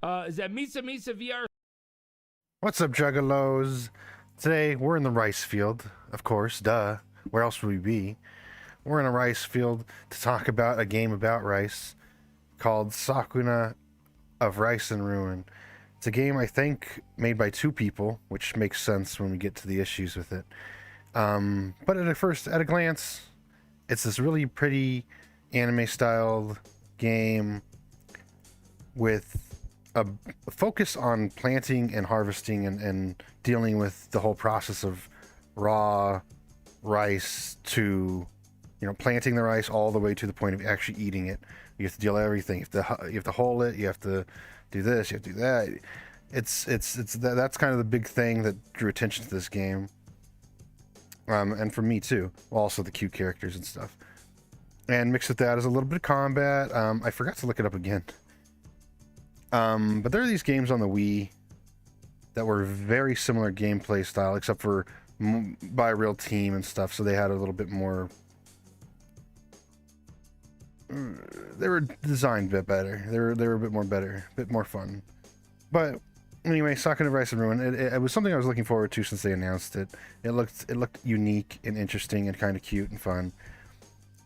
Is that MisaMisaVR? What's up, Juggalos? Today, we're in the rice field, of course, duh. Where else would we be? We're in a rice field to talk about a game about rice called Sakuna of Rice Ruin. It's a game, I think, made by two people, which makes sense when we get to the issues with it. But at a glance, it's this really pretty anime-styled game with a focus on planting and harvesting and dealing with the whole process of raw rice to, planting the rice all the way to the point of actually eating it. You have to deal with everything. You have to hull it. You have to do this. You have to do that. That's kind of the big thing that drew attention to this game. And for me too. Also the cute characters and stuff. And mixed with that is a little bit of combat. I forgot to look it up again. But there are these games on the Wii that were very similar gameplay style, except for by a real team and stuff. So they had a little bit more. They were designed a bit better. They were a bit more better, a bit more fun. But anyway, Sakuna of Rice Ruin. It was something I was looking forward to since they announced it. It looked unique and interesting and kind of cute and fun.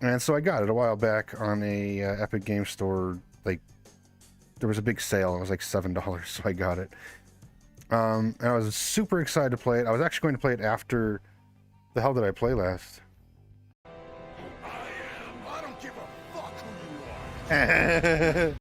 And so I got it a while back on a Epic Game Store. Like, there was a big sale. It was like $7, so I got it. And I was super excited to play it. I was actually going to play it after. The hell did I play last? I don't give a fuck who you are.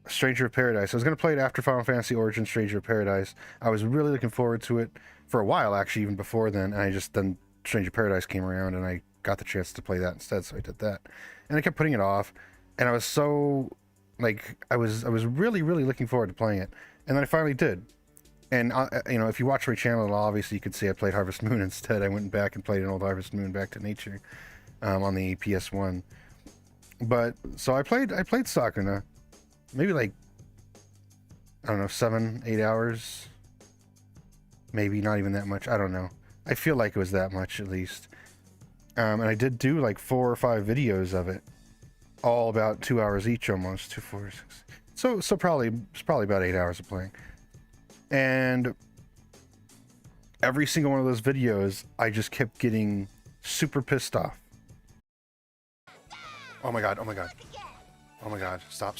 Stranger of Paradise. I was going to play it after Final Fantasy Origins Stranger of Paradise. I was really looking forward to it for a while, actually, even before then. And then Stranger of Paradise came around, and I got the chance to play that instead, so I did that. And I kept putting it off, and I was so, I was really, really looking forward to playing it. And then I finally did. And, if you watch my channel, obviously you could see I played Harvest Moon instead. I went back and played an old Harvest Moon, Back to Nature, on the PS1. But, so I played Sakuna. Maybe I don't know, 7-8 hours. Maybe not even that much. I don't know. I feel like it was that much at least. And I did do 4 or 5 videos of it, all about 2 hours each, almost 2, 4, 6. So probably it's probably about 8 hours of playing. And every single one of those videos, I just kept getting super pissed off. Oh my god! Oh my god! Oh my god, stop.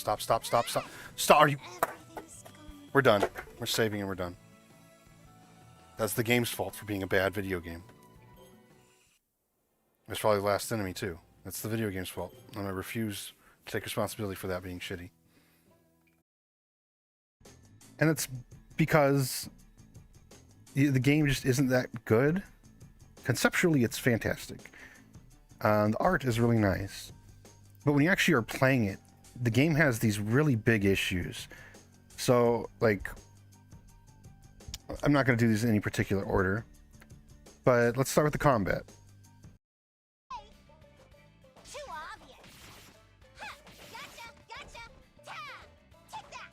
Are you... We're done. We're saving and we're done. That's the game's fault for being a bad video game. It's probably the last enemy, too. That's the video game's fault. And I refuse to take responsibility for that being shitty. And it's because the game just isn't that good. Conceptually, it's fantastic. The art is really nice. But when you actually are playing it, the game has these really big issues. So, I'm not going to do these in any particular order, but let's start with the combat. Too obvious. Ha! Gotcha. Ta! Take that.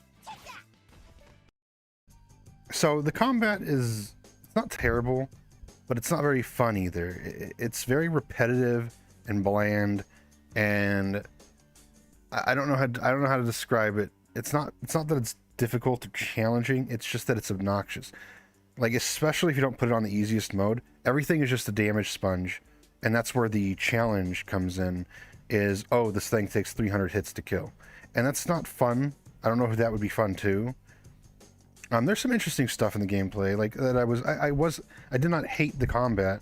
So the combat it's not terrible, but it's not very fun either. It's very repetitive and bland, and I don't know how to describe it. It's not that it's difficult or challenging. It's just that it's obnoxious. Especially if you don't put it on the easiest mode, everything is just a damage sponge, and that's where the challenge comes in. Is, oh, this thing takes 300 hits to kill, and that's not fun. I don't know if that would be fun too. There's some interesting stuff in the gameplay, I did not hate the combat.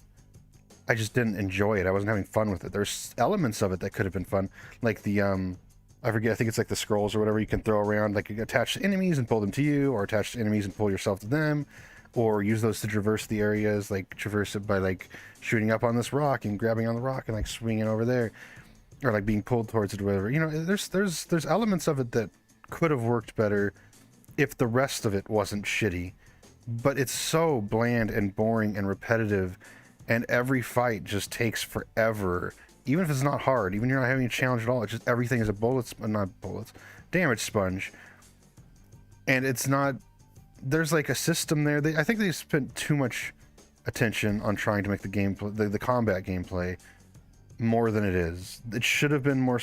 I just didn't enjoy it. I wasn't having fun with it. There's elements of it that could have been fun, like the I forget, I think it's the scrolls or whatever you can throw around, attach to enemies and pull them to you, or attach to enemies and pull yourself to them, or use those to traverse the areas, traverse it by shooting up on this rock and grabbing on the rock and swinging over there, or being pulled towards it or whatever. There's elements of it that could have worked better if the rest of it wasn't shitty, but it's so bland and boring and repetitive, and every fight just takes forever. Even if it's not hard, even if you're not having a challenge at all, it's just everything is a damage sponge. And it's not, there's a system there. I think they spent too much attention on trying to make the combat gameplay more than it is. It should have been more.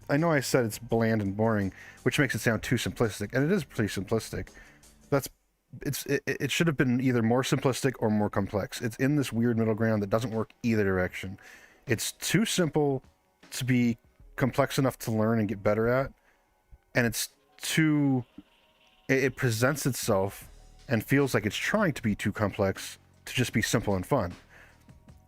I know I said it's bland and boring, which makes it sound too simplistic, and it is pretty simplistic. It should have been either more simplistic or more complex. It's in this weird middle ground that doesn't work either direction. It's too simple to be complex enough to learn and get better at, and it's too. It presents itself and feels like it's trying to be too complex to just be simple and fun.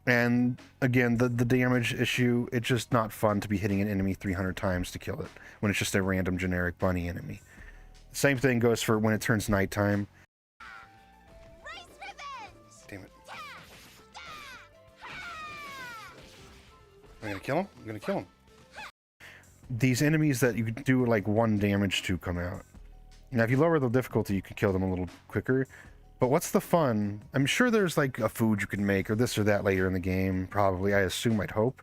And again, the damage issue, it's just not fun to be hitting an enemy 300 times to kill it when it's just a random generic bunny enemy. Same thing goes for when it turns nighttime. Rice revenge! Damn it. I'm gonna kill him? I'm gonna kill him. These enemies that you can do like 1 damage to come out. Now, if you lower the difficulty, you can kill them a little quicker. But what's the fun? I'm sure there's like a food you can make or this or that later in the game, probably, I assume, I'd hope,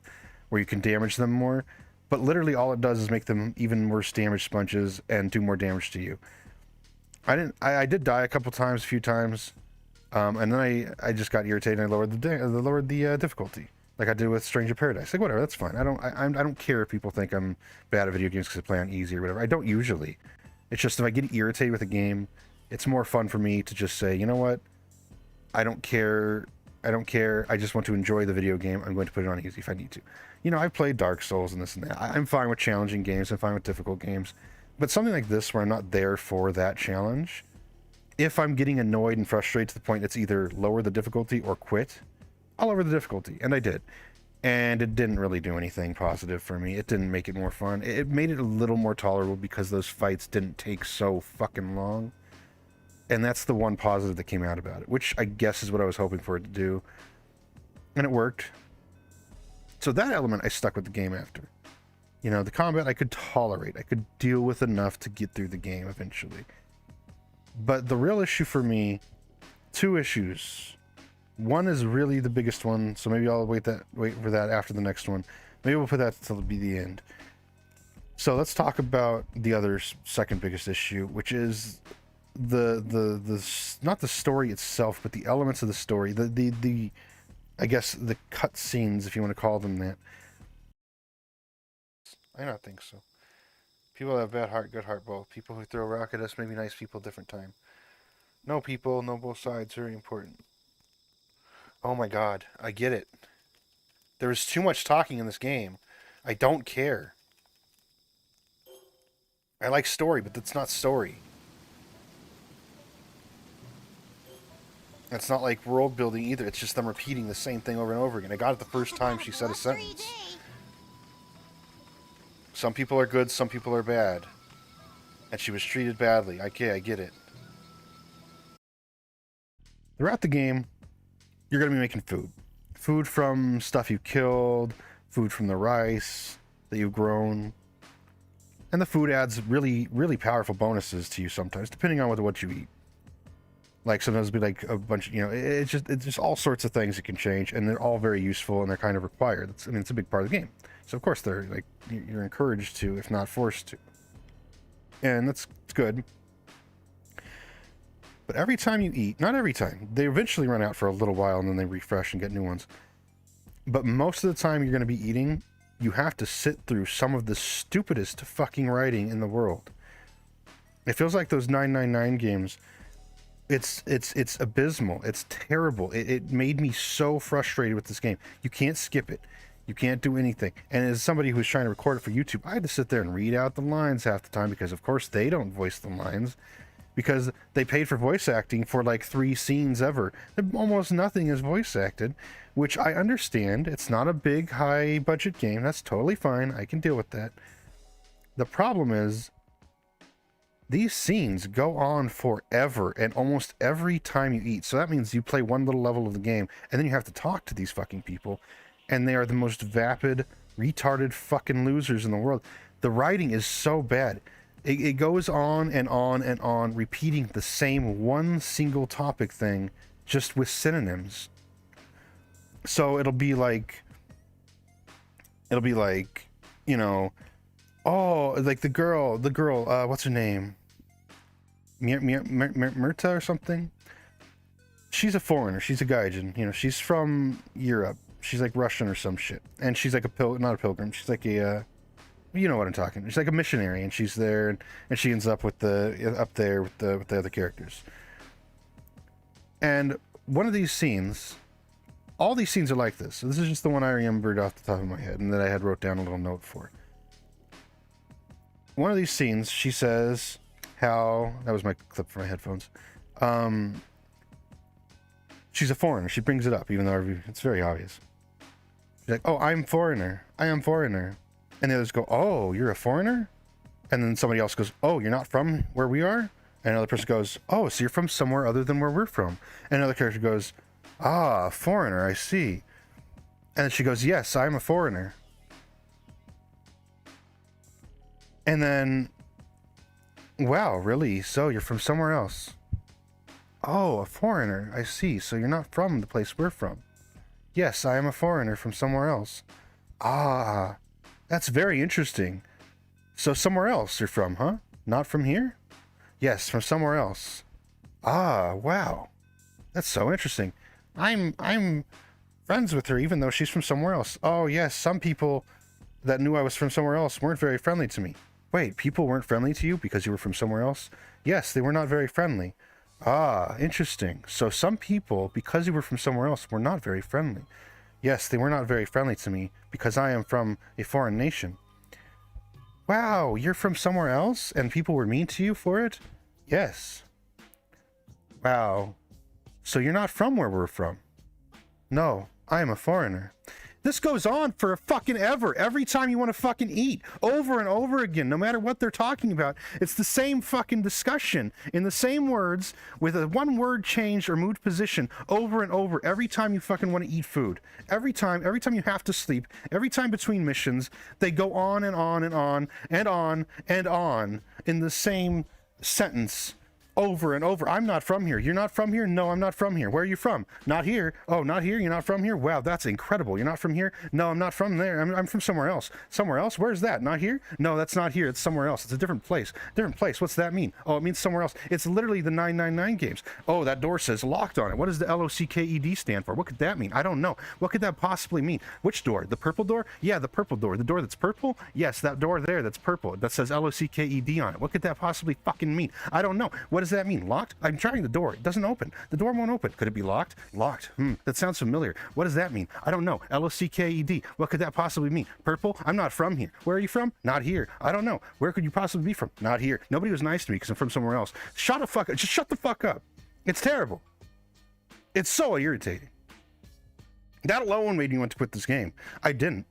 where you can damage them more. But literally all it does is make them even worse damage sponges and do more damage to you. I did die a couple times, a few times, and then I just got irritated and I lowered the difficulty, like I did with Stranger Paradise. Like, whatever, that's fine. I don't care if people think I'm bad at video games because I play on easy or whatever. I don't usually. It's just if I get irritated with a game, it's more fun for me to just say, you know what? I don't care. I just want to enjoy the video game. I'm going to put it on easy if I need to. You know, I've played Dark Souls and this and that. I'm fine with challenging games. I'm fine with difficult games. But something like this where I'm not there for that challenge, if I'm getting annoyed and frustrated to the point it's either lower the difficulty or quit, I'll lower the difficulty. And I did. And it didn't really do anything positive for me. It didn't make it more fun. It made it a little more tolerable because those fights didn't take so fucking long. And that's the one positive that came out about it, which I guess is what I was hoping for it to do. And it worked. So that element I stuck with the game after. You know, the combat I could tolerate. I could deal with enough to get through the game eventually. But the real issue for me, 2 issues. One is really the biggest one, so maybe I'll wait for that after the next one. Maybe we'll put that till be the end. So let's talk about the other second biggest issue, which is the not the story itself, but the elements of the story. The I guess the cutscenes, if you want to call them that. I don't think so. People that have bad heart, good heart, both. People who throw rock at us may be nice people, different time. No people, no both sides, very important. Oh my god, I get it. There is too much talking in this game. I don't care. I like story, but that's not story. It's not like world building either. It's just them repeating the same thing over and over again. I got it the first time she said a sentence. Some people are good, some people are bad. And she was treated badly. Okay, I get it. Throughout the game, you're going to be making food. Food from stuff you killed, food from the rice that you've grown. And the food adds really, really powerful bonuses to you sometimes, depending on what you eat. Like sometimes it'll be like a bunch, you know, it's just all sorts of things that can change, and they're all very useful and they're kind of required. I mean, it's a big part of the game. So of course they're like, you're encouraged to, if not forced to. And it's good. But every time you eat, not every time, they eventually run out for a little while and then they refresh and get new ones. But most of the time you're going to be eating, you have to sit through some of the stupidest fucking writing in the world. It feels like those 999 games. It's abysmal. It's terrible. It made me so frustrated with this game. You can't skip it. You can't do anything. And as somebody who's trying to record it for YouTube, I had to sit there and read out the lines half the time because, of course, they don't voice the lines because they paid for voice acting for like 3 scenes ever. Almost nothing is voice acted, which I understand. It's not a big, high-budget game. That's totally fine. I can deal with that. The problem is, these scenes go on forever and almost every time you eat. So that means you play one little level of the game and then you have to talk to these fucking people. And they are the most vapid, retarded fucking losers in the world. The writing is so bad. It goes on and on and on, repeating the same one single topic thing, just with synonyms. So it'll be like, you know, oh, like the girl, what's her name? Myrta or something? She's a foreigner. She's a gaijin. You know, she's from Europe. She's like Russian or some shit, and she's like not a pilgrim. She's like a you know what I'm talking. She's like a missionary, and she's there, and she ends up with up there with the other characters. And one of these scenes, all these scenes are like this. So this is just the one I remembered off the top of my head, and that I had wrote down a little note for. One of these scenes, she says how that was my clip for my headphones. She's a foreigner. She brings it up, even though it's very obvious. She's like, "Oh, I'm foreigner. I am foreigner." And the others go, "Oh, you're a foreigner?" And then somebody else goes, "Oh, you're not from where we are?" And another person goes, "Oh, so you're from somewhere other than where we're from." And another character goes, "Ah, foreigner, I see." And then she goes, "Yes, I'm a foreigner." And then, "Wow, really? So you're from somewhere else?" "Oh, a foreigner, I see. So you're not from the place we're from." "Yes, I am a foreigner from somewhere else." "Ah, that's very interesting. So somewhere else you're from, huh? Not from here?" "Yes, from somewhere else." "Ah, wow. That's so interesting. I'm friends with her even though she's from somewhere else." "Oh, yes, some people that knew I was from somewhere else weren't very friendly to me." "Wait, people weren't friendly to you because you were from somewhere else?" "Yes, they were not very friendly." "Ah, interesting. So some people, because you were from somewhere else, were not very friendly." "Yes, they were not very friendly to me because I am from a foreign nation." "Wow, you're from somewhere else and people were mean to you for it?" "Yes." "Wow. So you're not from where we're from?" "No, I am a foreigner." This goes on for fucking ever. Every time you want to fucking eat, over and over again, no matter what they're talking about. It's the same fucking discussion in the same words with a one word change or mood position over and over every time you fucking want to eat food. Every time you have to sleep, every time between missions, they go on and on and on and on and on in the same sentence. Over and over. "I'm not from here." "You're not from here?" "No, I'm not from here." "Where are you from?" "Not here." "Oh, not here? You're not from here? Wow, that's incredible. You're not from here?" "No, I'm not from there. I'm from somewhere else." "Somewhere else? Where's that? Not here?" "No, that's not here. It's somewhere else. It's a different place." "Different place? What's that mean?" "Oh, it means somewhere else." It's literally the 999 games. "Oh, that door says locked on it. What does the LOCKED stand for?" "What could that mean?" "I don't know." "What could that possibly mean?" "Which door? The purple door?" "Yeah, the purple door." "The door that's purple?" "Yes, that door there that's purple. That says LOCKED on it." "What could that possibly fucking mean?" "I don't know." "What does that mean? Locked?" "I'm trying the door. It doesn't open. The door won't open." "Could it be locked?" "Locked. That sounds familiar. What does that mean?" "I don't know." LOCKED. "What could that possibly mean?" "Purple?" "I'm not from here." "Where are you from?" "Not here." "I don't know." "Where could you possibly be from?" "Not here." "Nobody was nice to me because I'm from somewhere else." Shut the fuck up. Just shut the fuck up. It's terrible. It's so irritating. That alone made me want to quit this game. I didn't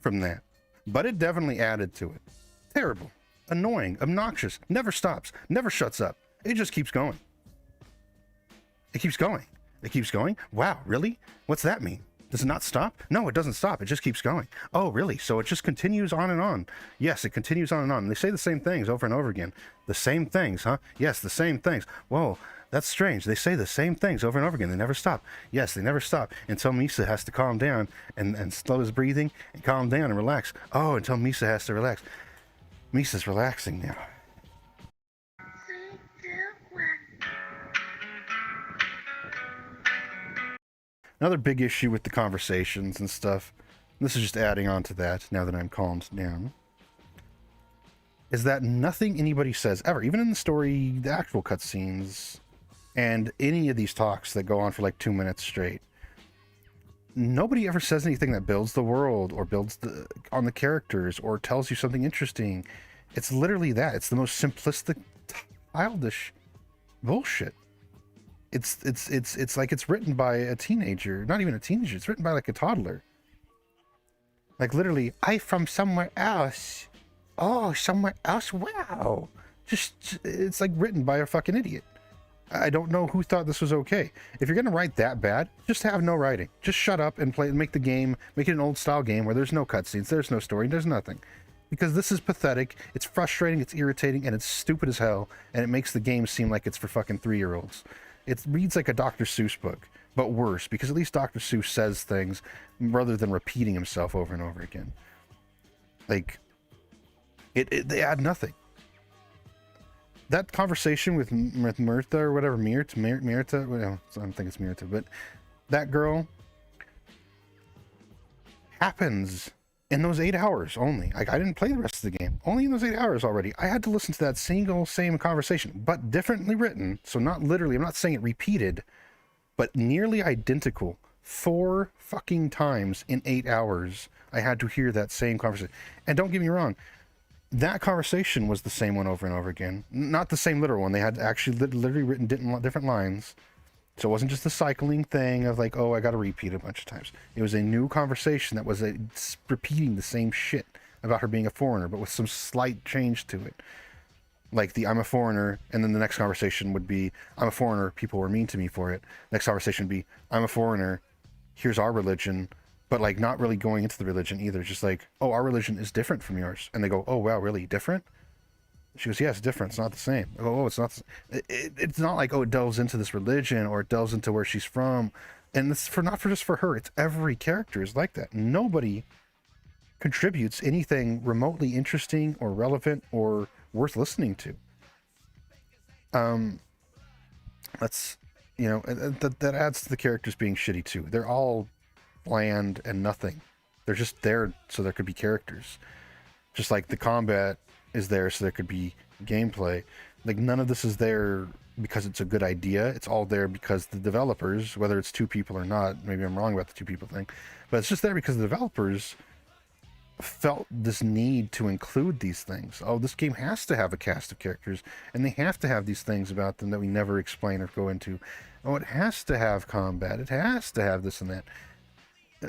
from that, but it definitely added to it. Terrible. Annoying. Obnoxious. Never stops. Never shuts up. It just keeps going. It keeps going. It keeps going. Wow, really? What's that mean? Does it not stop? No, it doesn't stop. It just keeps going. Oh, really? So it just continues on and on. Yes, it continues on and on. And they say the same things over and over again. The same things, huh? Yes, the same things. Whoa, that's strange. They say the same things over and over again. They never stop. Yes, they never stop until Misa has to calm down and slow his breathing and calm down and relax. Oh, until Misa has to relax. Misa's relaxing now. Another big issue with the conversations and stuff, and this is just adding on to that now that I'm calmed down, is that nothing anybody says ever, even in the story, the actual cutscenes, and any of these talks that go on for like 2 minutes straight, nobody ever says anything that builds the world or builds on the characters or tells you something interesting. It's literally that. It's the most simplistic, childish bullshit. It's like it's written by a teenager. Not even a teenager. It's written by like a toddler. Like literally, "I from somewhere else." "Oh, somewhere else? Wow." Just, it's like written by a fucking idiot. I don't know who thought this was okay. If you're gonna write that bad, just have no writing. Just shut up and play. Make the game. Make it an old style game where there's no cutscenes, there's no story, there's nothing. Because this is pathetic. It's frustrating. It's irritating, and it's stupid as hell. And it makes the game seem like it's for fucking 3-year-olds. It reads like a Dr. Seuss book, but worse, because at least Dr. Seuss says things rather than repeating himself over and over again. Like, they add nothing. That conversation with Myrtha or whatever, Myrtha, well, I don't think it's Myrtha, but that girl, happens in those 8 hours only. Like, I didn't play the rest of the game. Only in those 8 hours already. I had to listen to that same conversation, but differently written. So not literally, I'm not saying it repeated, but nearly identical. 4 fucking times in 8 hours, I had to hear that same conversation. And don't get me wrong, that conversation was the same one over and over again. Not the same literal one. They had actually literally written different lines. So it wasn't just the cycling thing of like, oh, I got to repeat a bunch of times. It was a new conversation that was repeating the same shit about her being a foreigner, but with some slight change to it. Like the I'm a foreigner, and then the next conversation would be, I'm a foreigner, people were mean to me for it. Next conversation would be, I'm a foreigner, here's our religion, but like not really going into the religion either. Just like, oh, our religion is different from yours. And they go, oh, wow, really? Different? She goes, yeah, it's different. It's not the same. I go, oh, it's not. It's not like, oh, it delves into this religion or it delves into where she's from. And it's not just for her. It's every character is like that. Nobody contributes anything remotely interesting or relevant or worth listening to. That's, you know, that adds to the characters being shitty too. They're all bland and nothing. They're just there so there could be characters. Just like the combat is there so there could be gameplay. Like, none of this is there because it's a good idea. It's all there because the developers, whether it's 2 people or not, maybe I'm wrong about the 2 people thing, but it's just there because the developers felt this need to include these things. Oh, this game has to have a cast of characters, and they have to have these things about them that we never explain or go into. Oh, it has to have combat. It has to have this and that.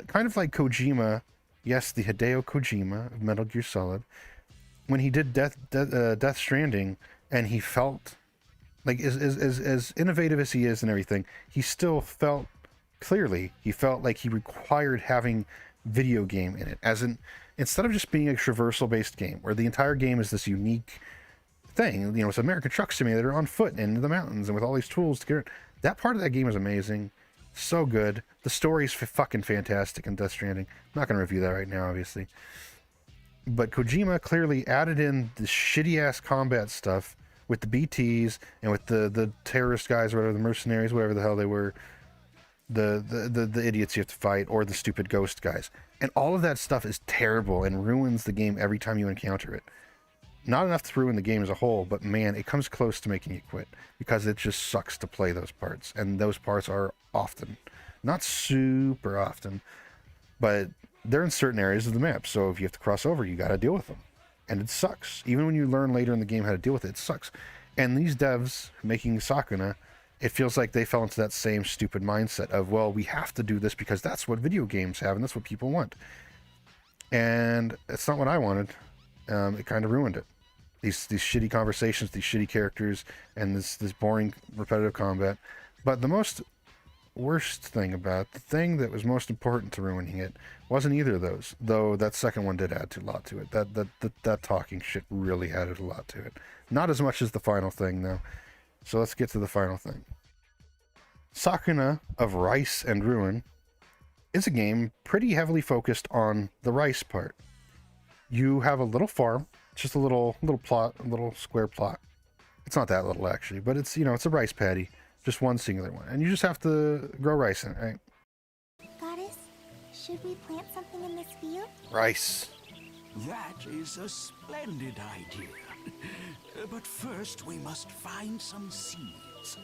Kind of like Kojima, yes, the Hideo Kojima of Metal Gear Solid, when he did Death Stranding, and he felt like as innovative as he is and everything, he still felt he felt like he required having video game in it, as in, instead of just being a traversal based game where the entire game is this unique thing, you know, it's an American Truck Simulator on foot in the mountains and with all these tools to get it. That part of that game is amazing, so good. The story's fucking fantastic in Death Stranding. I'm not going to review that right now, obviously. But Kojima clearly added in the shitty-ass combat stuff with the BTs and with the terrorist guys or whatever, the mercenaries, whatever the hell they were, the idiots you have to fight, or the stupid ghost guys. And all of that stuff is terrible and ruins the game every time you encounter it. Not enough to ruin the game as a whole, but man, it comes close to making you quit because it just sucks to play those parts. And those parts are often, not super often, but they're in certain areas of the map, so if you have to cross over, you got to deal with them. And it sucks. Even when you learn later in the game how to deal with it, it sucks. And these devs making Sakuna, it feels like they fell into that same stupid mindset of, well, we have to do this because that's what video games have and that's what people want. And it's not what I wanted. It kind of ruined it. These shitty conversations, these shitty characters, and this boring repetitive combat. But the worst thing about the thing that was most important to ruining it wasn't either of those, though that second one did add a lot to it. That talking shit really added a lot to it. Not as much as the final thing though. So let's get to the final thing. Sakuna of Rice and Ruin is a game pretty heavily focused on the rice part. You have a little farm, just a little plot, a little square plot. It's not that little actually, but it's, you know, it's a rice paddy. Just one singular one. And you just have to grow rice in it, right? Goddess, should we plant something in this field? Rice. That is a splendid idea. But first we must find some seeds.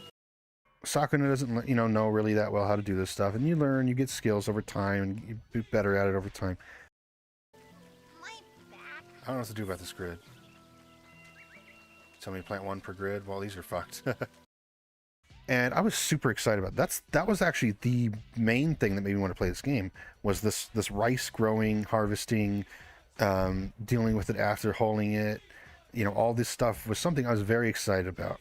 Sakuna doesn't, you know really that well how to do this stuff. And you learn, you get skills over time, and you be better at it over time. My back. I don't know what to do about this grid. Tell me to plant 1 per grid? Well, these are fucked. And I was super excited about it. That was actually the main thing that made me want to play this game, was this rice growing, harvesting, dealing with it after hulling it. You know, all this stuff was something I was very excited about.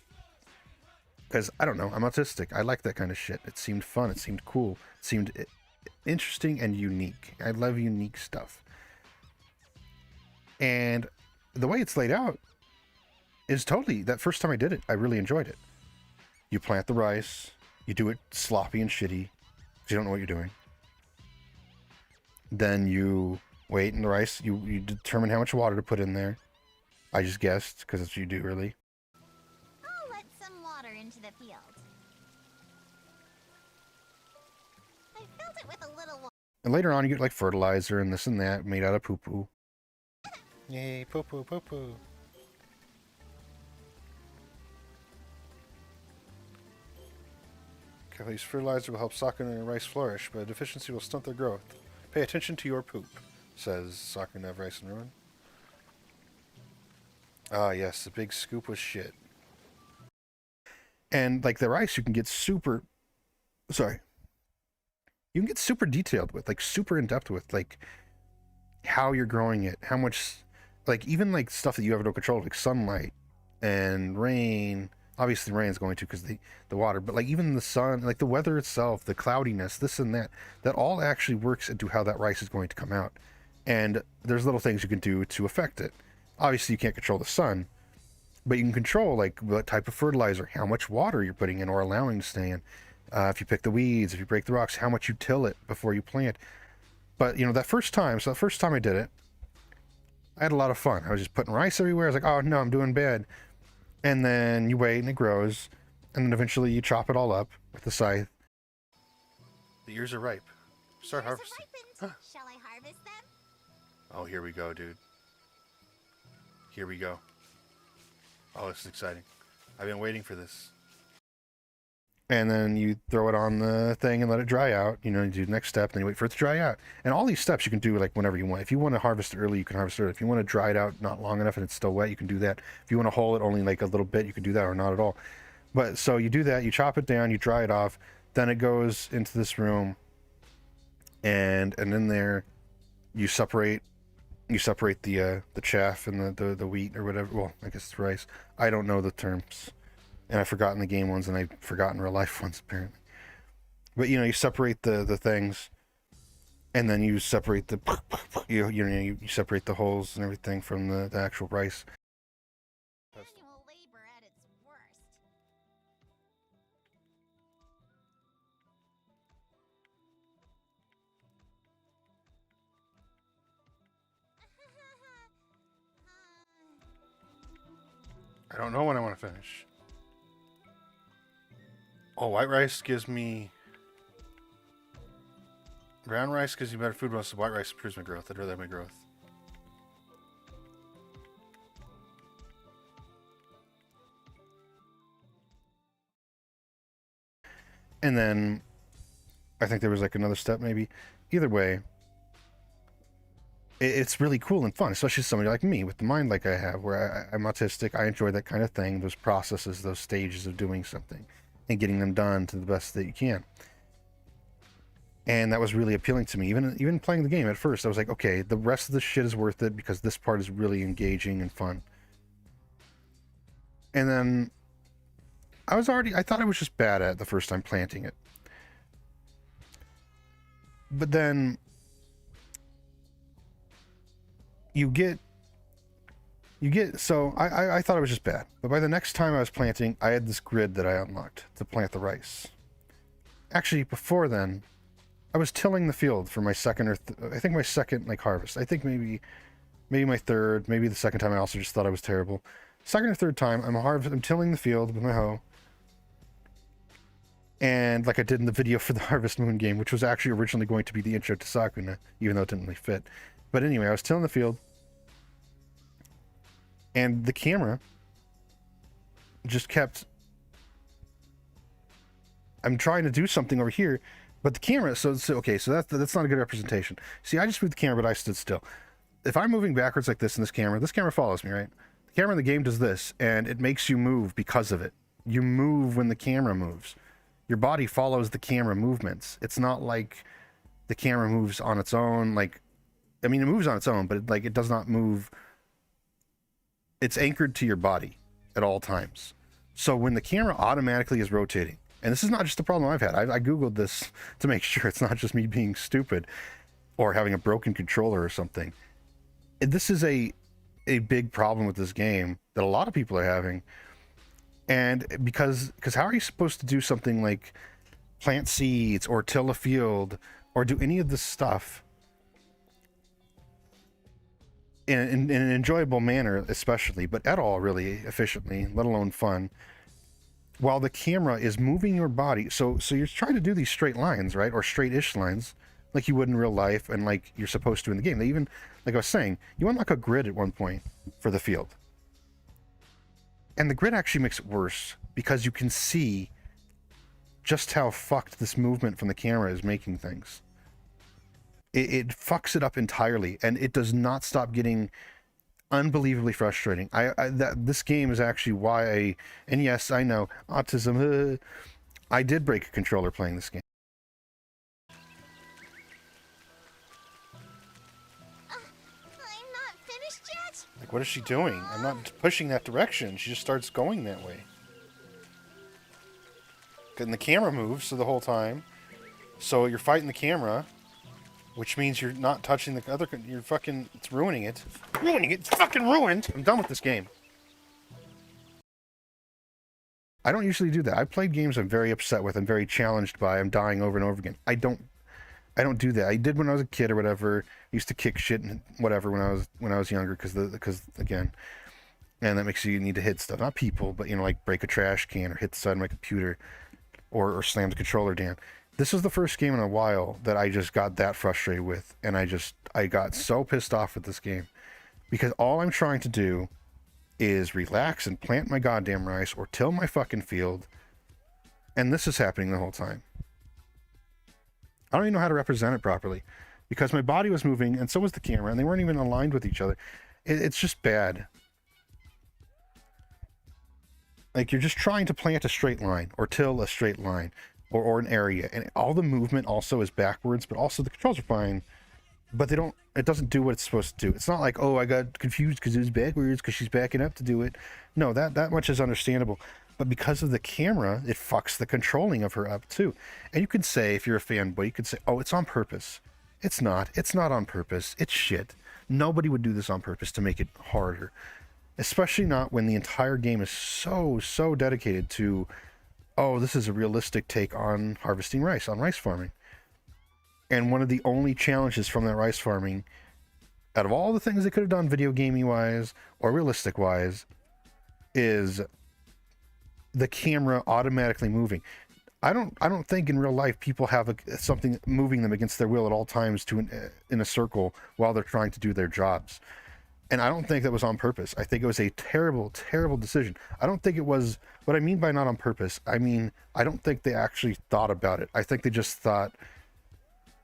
Because, I don't know, I'm autistic. I like that kind of shit. It seemed fun. It seemed cool. It seemed interesting and unique. I love unique stuff. And the way it's laid out is totally, that first time I did it, I really enjoyed it. You plant the rice, you do it sloppy and shitty, because you don't know what you're doing. Then you wait in the rice, you determine how much water to put in there. I just guessed, because that's what you do, really. I'll let some water into the field. I filled it with a little water. And later on, you get like fertilizer and this and that made out of poo-poo. Yay, poo-poo, poo-poo. Kelly's fertilizer will help Sakuna and rice flourish, but a deficiency will stunt their growth. Pay attention to your poop, says Sakuna of Rice Ruin. Ah, yes, the big scoop was shit. And like the rice, you can get super... Sorry. You can get super detailed with, like super in-depth with, like how you're growing it, how much, like even like stuff that you have no control, like sunlight and rain. Obviously rain is going to because the water, but like even the sun, like the weather itself, the cloudiness, this and that, that all actually works into how that rice is going to come out. And there's little things you can do to affect it. Obviously you can't control the sun, but you can control like what type of fertilizer, how much water you're putting in or allowing to stay in. If you pick the weeds, if you break the rocks, how much you till it before you plant. But, you know, that first time I did it, I had a lot of fun. I was just putting rice everywhere. I was like, oh, no, I'm doing bad. And then you wait and it grows. And then eventually you chop it all up with the scythe. The ears are ripe. Start harvesting. Huh. Shall I harvest them? Oh, here we go, dude. Here we go. Oh, this is exciting. I've been waiting for this. And then you throw it on the thing and let it dry out. You know, you do the next step, then you wait for it to dry out. And all these steps you can do like whenever you want. If you want to harvest early, you can harvest early. If you want to dry it out not long enough and it's still wet, you can do that. If you want to hull it only like a little bit, you can do that or not at all. But so you do that, you chop it down, you dry it off, then it goes into this room, and in there you separate the chaff and the wheat or whatever. Well, I guess it's rice. I don't know the terms. And I've forgotten the game ones, and I've forgotten real life ones, apparently. But, you know, you separate the things, and then you separate the... You separate the holes and everything from the actual rice. Manual labor at its worst. I don't know when I want to finish. Oh, white rice gives me... Brown rice gives you better food bonus. White rice improves my growth. I'd rather have my growth. And then... I think there was like another step maybe. Either way... It's really cool and fun, especially somebody like me with the mind like I have, where I'm autistic. I enjoy that kind of thing, those processes, those stages of doing something and getting them done to the best that you can. And that was really appealing to me. Even playing the game at first, I was like, okay, the rest of the shit is worth it because this part is really engaging and fun. And then I thought I was just bad at it the first time planting it. But then so I thought it was just bad. But by the next time I was planting, I had this grid that I unlocked to plant the rice. Actually, before then, I was tilling the field for my second I think my second like harvest. I think maybe my third, maybe the second time I also just thought I was terrible. Second or third time, I'm tilling the field with my hoe. And like I did in the video for the Harvest Moon game, which was actually originally going to be the intro to Sakuna, even though it didn't really fit. But anyway, I was tilling the field. And the camera just kept... I'm trying to do something over here, but the camera... So that's not a good representation. See, I just moved the camera, but I stood still. If I'm moving backwards like this in this camera follows me, right? The camera in the game does this, and it makes you move because of it. You move when the camera moves. Your body follows the camera movements. It's not like the camera moves on its own. Like, I mean, it moves on its own, but it does not move... It's anchored to your body at all times. So when the camera automatically is rotating, and this is not just a problem I've had. I Googled this to make sure it's not just me being stupid or having a broken controller or something. This is a big problem with this game that a lot of people are having. And because how are you supposed to do something like plant seeds or till a field or do any of this stuff in an enjoyable manner, especially, but at all really efficiently, let alone fun, while the camera is moving your body? So you're trying to do these straight lines, right? Or straight-ish lines like you would in real life and like you're supposed to in the game. They even, like I was saying, you unlock a grid at one point for the field. And the grid actually makes it worse because you can see just how fucked this movement from the camera is making things. It fucks it up entirely, and it does not stop getting unbelievably frustrating. This game is actually why and yes, I know, autism, I did break a controller playing this game. I'm not finished yet. Like, what is she doing? I'm not pushing that direction. She just starts going that way. And the camera moves the whole time. So you're fighting the camera, which means you're not touching the other. You're fucking. It's ruining it. Ruining it. It's fucking ruined. I'm done with this game. I don't usually do that. I played games I'm very upset with and very challenged by. I'm dying over and over again. I don't do that. I did when I was a kid or whatever. I used to kick shit and whatever when I was younger because again, and that makes you need to hit stuff, not people, but you know, like break a trash can or hit the side of my computer or slam the controller down. This was the first game in a while that I just got that frustrated with, and I got so pissed off with this game because all I'm trying to do is relax and plant my goddamn rice or till my fucking field, and this is happening the whole time. I don't even know how to represent it properly because my body was moving and so was the camera, and they weren't even aligned with each other. It's just bad. Like, you're just trying to plant a straight line or till a straight line or an area, and all the movement also is backwards, but also the controls are fine, but it doesn't do what it's supposed to do. It's not like, oh, I got confused because it was backwards because she's backing up to do it. No, that much is understandable. But because of the camera, it fucks the controlling of her up too. And you can say, if you're a fanboy, you could say, oh, it's on purpose. It's not. It's not on purpose. It's shit. Nobody would do this on purpose to make it harder. Especially not when the entire game is so dedicated to, oh, this is a realistic take on harvesting rice, on rice farming. And one of the only challenges from that rice farming, out of all the things they could have done video gamey wise or realistic wise, is the camera automatically moving. I don't think in real life people have something moving them against their will at all times in a circle while they're trying to do their jobs. And I don't think that was on purpose. I think it was a terrible decision. I don't think it was, what I mean by not on purpose, I mean, I don't think they actually thought about it. I think they just thought,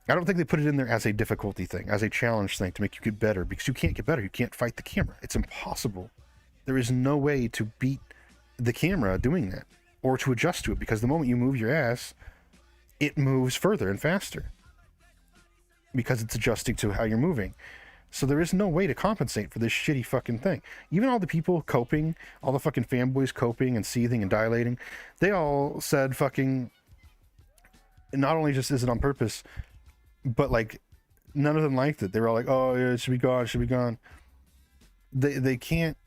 I don't think they put it in there as a difficulty thing, as a challenge thing to make you get better, because you can't get better. You can't fight the camera. It's impossible. There is no way to beat the camera doing that or to adjust to it, because the moment you move your ass, it moves further and faster because it's adjusting to how you're moving. So there is no way to compensate for this shitty fucking thing. Even all the people coping, all the fucking fanboys coping and seething and dilating, they all said fucking, not only just is it on purpose, but like none of them liked it. They were all like, oh yeah, it should be gone, it should be gone. They can't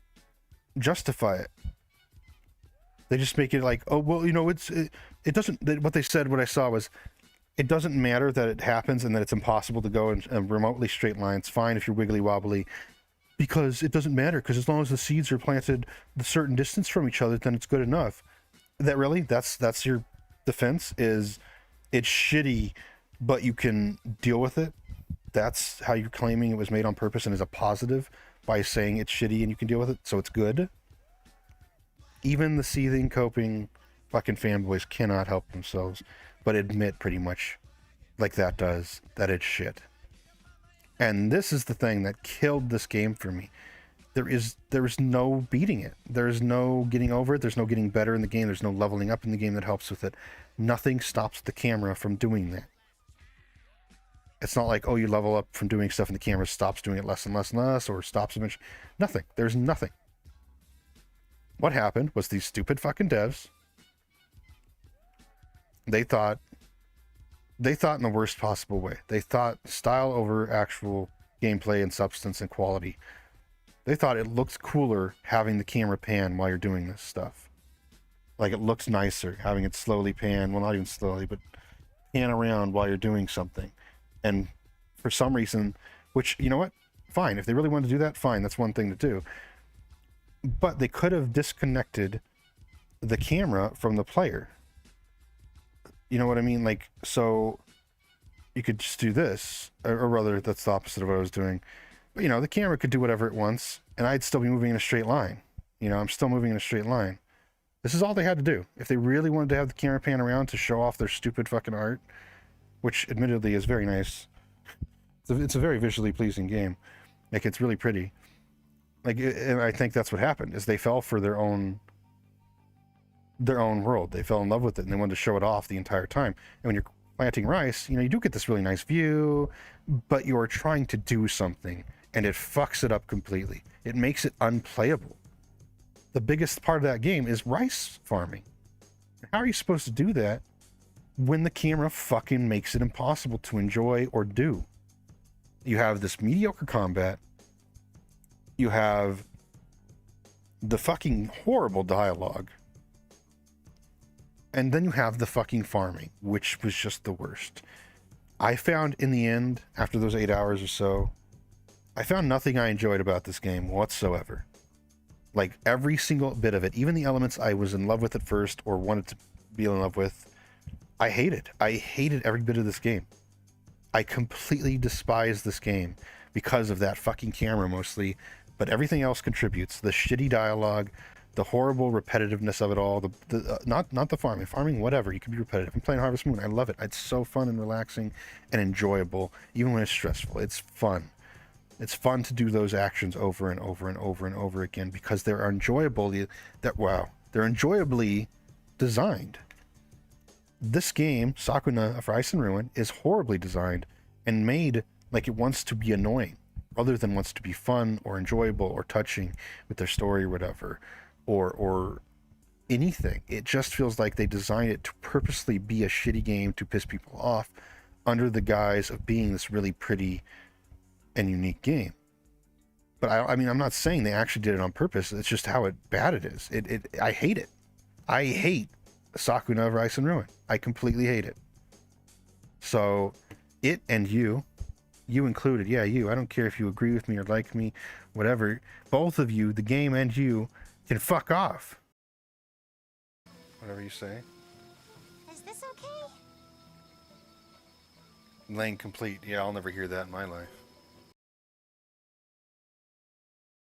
justify it. They just make it like, oh, well, you know, it doesn't, what they said, what I saw was, it doesn't matter that it happens and that it's impossible to go in a remotely straight line. It's fine if you're wiggly wobbly, because it doesn't matter, because as long as the seeds are planted a certain distance from each other, then it's good enough. That really, that's your defense, is it's shitty, but you can deal with it. That's how you're claiming it was made on purpose and is a positive, by saying it's shitty and you can deal with it, so it's good. Even the seething, coping fucking fanboys cannot help themselves but admit pretty much, like that does, that it's shit. And this is the thing that killed this game for me. There is no beating it. There's no getting over it. There's no getting better in the game. There's no leveling up in the game that helps with it. Nothing stops the camera from doing that. It's not like, oh, you level up from doing stuff and the camera stops doing it less and less and less, or stops eventually. Nothing. There's nothing. What happened was these stupid fucking devs, they thought in the worst possible way. They thought style over actual gameplay and substance and quality. They thought it looks cooler having the camera pan while you're doing this stuff. Like, it looks nicer having it slowly pan, well, not even slowly, but pan around while you're doing something. And for some reason, which, you know what? Fine. If they really wanted to do that, fine. That's one thing to do. But they could have disconnected the camera from the player. You know what I mean? Like, so you could just do this, or rather, that's the opposite of what I was doing. But the camera could do whatever it wants, and I'd still be moving in a straight line. I'm still moving in a straight line. This is all they had to do. If they really wanted to have the camera pan around to show off their stupid fucking art, which admittedly is very nice. It's a very visually pleasing game. Like, it's really pretty. And I think that's what happened, is they fell for their own world. They fell in love with it, and they wanted to show it off the entire time. And when you're planting rice, you do get this really nice view, but you're trying to do something, and it fucks it up completely. It makes it unplayable. The biggest part of that game is rice farming. How are you supposed to do that when the camera fucking makes it impossible to enjoy or do? You have this mediocre combat. You have the fucking horrible dialogue. And then you have the fucking farming, which was just the worst. I found in the end, after those 8 hours or so, I found nothing I enjoyed about this game whatsoever. Like, every single bit of it, even the elements I was in love with at first or wanted to be in love with, I hated. I hated every bit of this game. I completely despise this game because of that fucking camera mostly, but everything else contributes. The shitty dialogue, the horrible repetitiveness of it all, not the farming. Farming, whatever, you can be repetitive. I'm playing Harvest Moon. I love it. It's so fun and relaxing and enjoyable, even when it's stressful. It's fun. It's fun to do those actions over and over and over and over again because they're enjoyable. They're enjoyably designed. This game, Sakuna of Rice Ruin, is horribly designed and made like it wants to be annoying, rather than wants to be fun or enjoyable or touching with their story or whatever, or anything. It just feels like they designed it to purposely be a shitty game to piss people off under the guise of being this really pretty and unique game. But I mean, I'm not saying they actually did it on purpose. It's just how bad it is. I hate it. I hate Sakuna of Rice Ruin. I completely hate it. So, it and you included, yeah, you. I don't care if you agree with me or like me, whatever. Both of you, the game and you, can fuck off. Whatever you say. Is this okay? Lane complete. Yeah, I'll never hear that in my life.